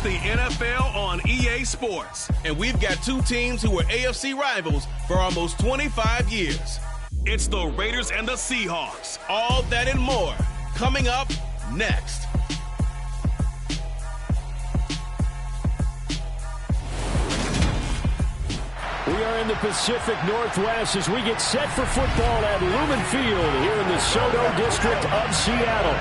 the NFL on EA Sports. And we've got two teams who were AFC rivals for almost 25 years. It's the Raiders and the Seahawks. All that and more coming up next. We are in the Pacific Northwest as we get set for football at Lumen Field here in the Soto District of Seattle.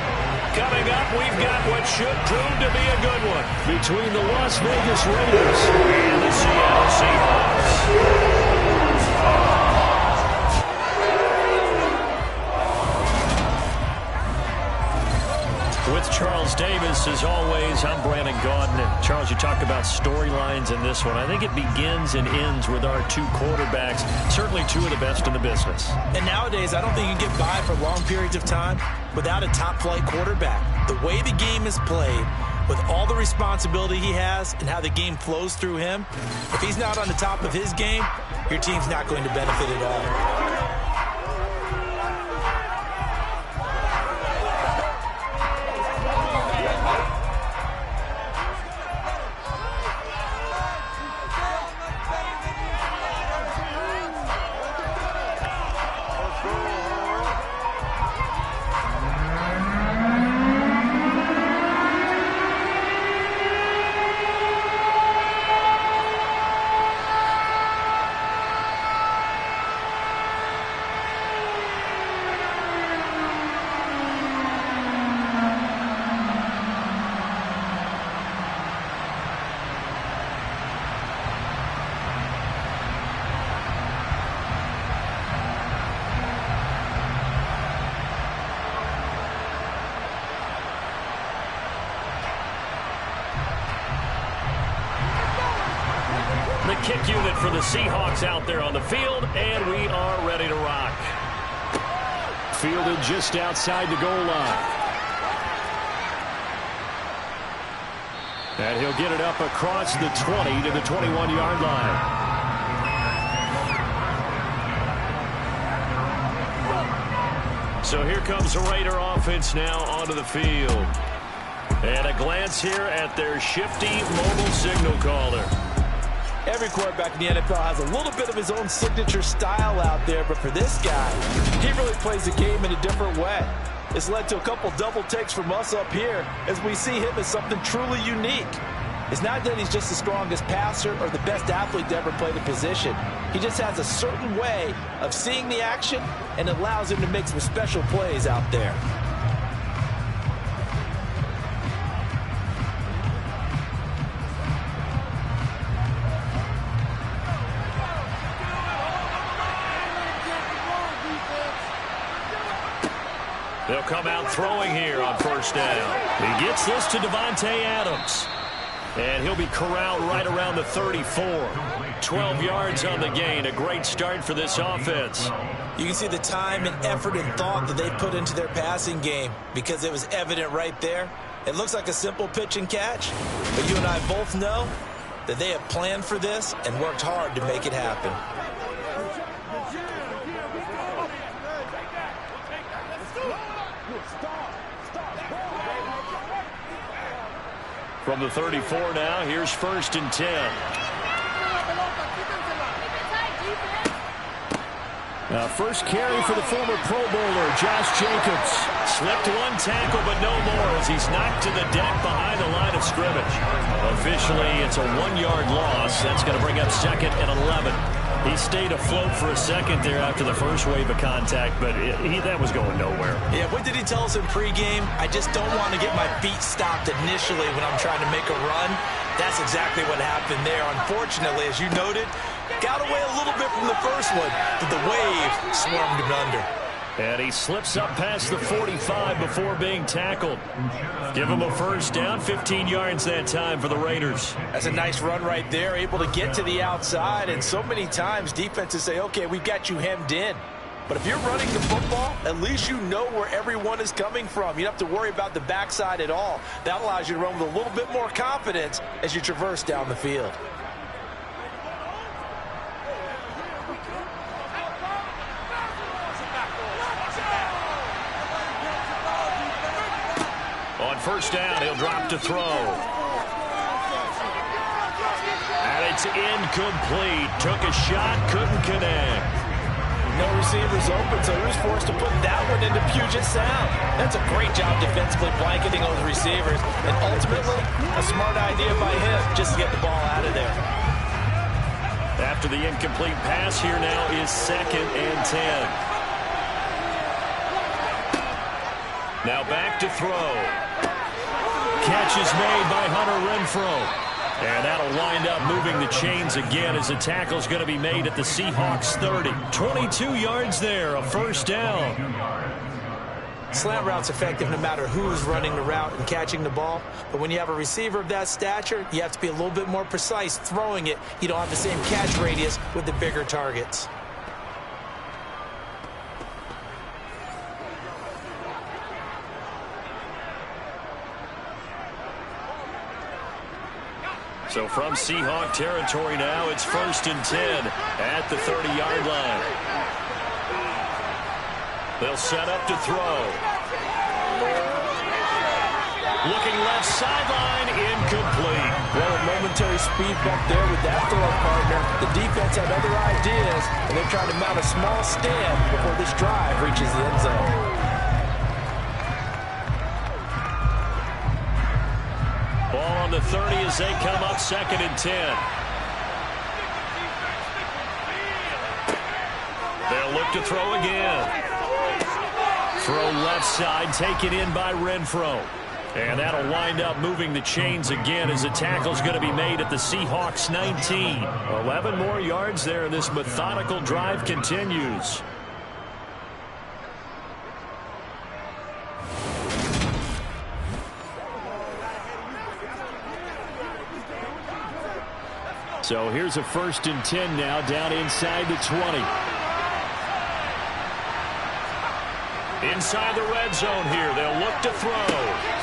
Coming up, we've got what should prove to be a good one between the Las Vegas Raiders and the Seattle Seahawks. With Charles Davis, as always, I'm Brandon Gaudin. Charles, you talk about storylines in this one. I think it begins and ends with our two quarterbacks, certainly two of the best in the business. And nowadays, I don't think you can get by for long periods of time without a top-flight quarterback. The way the game is played, with all the responsibility he has and how the game flows through him, if he's not on the top of his game, your team's not going to benefit at all. The kick unit for the Seahawks out there on the field, and we are ready to rock. Fielded just outside the goal line. And he'll get it up across the 20 to the 21-yard line. So here comes the Raider offense now onto the field. And a glance here at their shifty mobile signal caller. Every quarterback in the NFL has a little bit of his own signature style out there, but for this guy, he really plays the game in a different way. It's led to a couple double takes from us up here as we see him as something truly unique. It's not that he's just the strongest passer or the best athlete to ever play the position. He just has a certain way of seeing the action, and it allows him to make some special plays out there. They'll come out throwing here on first down. He gets this to Devontae Adams. And he'll be corralled right around the 34. 12 yards on the gain. A great start for this offense. You can see the time and effort and thought that they put into their passing game because it was evident right there. It looks like a simple pitch and catch, but you and I both know that they have planned for this and worked hard to make it happen. From the 34 now, here's 1st and 10. First carry for the former Pro Bowler, Josh Jacobs. Slipped one tackle, but no more as he's knocked to the deck behind the line of scrimmage. Officially, it's a 1-yard loss. That's going to bring up 2nd and 11. He stayed afloat for a second there after the first wave of contact, but that was going nowhere. Yeah, what did he tell us in pregame? I just don't want to get my feet stopped initially when I'm trying to make a run. That's exactly what happened there. Unfortunately, as you noted, got away a little bit from the first one, but the wave swarmed him under. And he slips up past the 45 before being tackled. Give him a first down, 15 yards that time for the Raiders. That's a nice run right there, able to get to the outside. And so many times defenses say, okay, we've got you hemmed in. But if you're running the football, at least you know where everyone is coming from. You don't have to worry about the backside at all. That allows you to run with a little bit more confidence as you traverse down the field. On first down, he'll drop to throw. It's incomplete. Took a shot, couldn't connect. No receivers open, so he was forced to put that one into Puget Sound. That's a great job defensively blanketing those receivers, and ultimately, a smart idea by him just to get the ball out of there. After the incomplete pass, here now is 2nd and 10. Now back to throw. Catch is made by Hunter Renfrow. And that'll wind up moving the chains again as the tackle's going to be made at the Seahawks 30. 22 yards there, a first down. Slant route's effective no matter who's running the route and catching the ball. But when you have a receiver of that stature, you have to be a little bit more precise throwing it. You don't have the same catch radius with the bigger targets. So from Seahawk territory now, it's 1st and 10 at the 30-yard line. They'll set up to throw. Looking left sideline, incomplete. Well, a momentary speed bump there with that throw partner. The defense had other ideas, and they're trying to mount a small stand before this drive reaches the end zone. Ball on the 30 as they come up 2nd and 10. They'll look to throw again. Throw left side, taken in by Renfrow. And that'll wind up moving the chains again as the tackle's going to be made at the Seahawks 19. 11 more yards there, and this methodical drive continues. So here's a 1st and 10 now, down inside the 20. Inside the red zone here, they'll look to throw.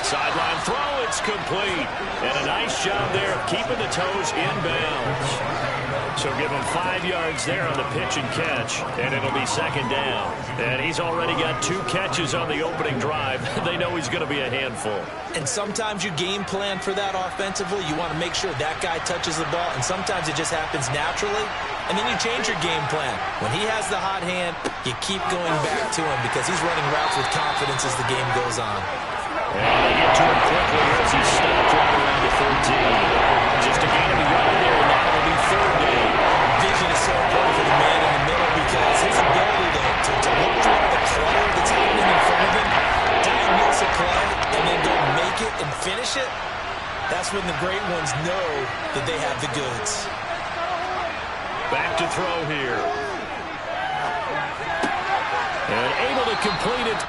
Sideline throw, it's complete. And a nice job there of keeping the toes inbounds. So give him 5 yards there on the pitch and catch, and it'll be 2nd down. And he's already got 2 catches on the opening drive. They know he's going to be a handful. And sometimes you game plan for that offensively. You want to make sure that guy touches the ball, and sometimes it just happens naturally. And then you change your game plan. When he has the hot hand, you keep going back to him because he's running routes with confidence as the game goes on. And they get to him quickly as he's stopped right around the 13. Just a gain of a yard there, and now it'll be 3rd down. Vision is so important for the man in the middle because his ability to look through all the clutter that's happening in front of him, diagnose a play, and then go make it and finish it, that's when the great ones know that they have the goods. Back to throw here. And able to complete it.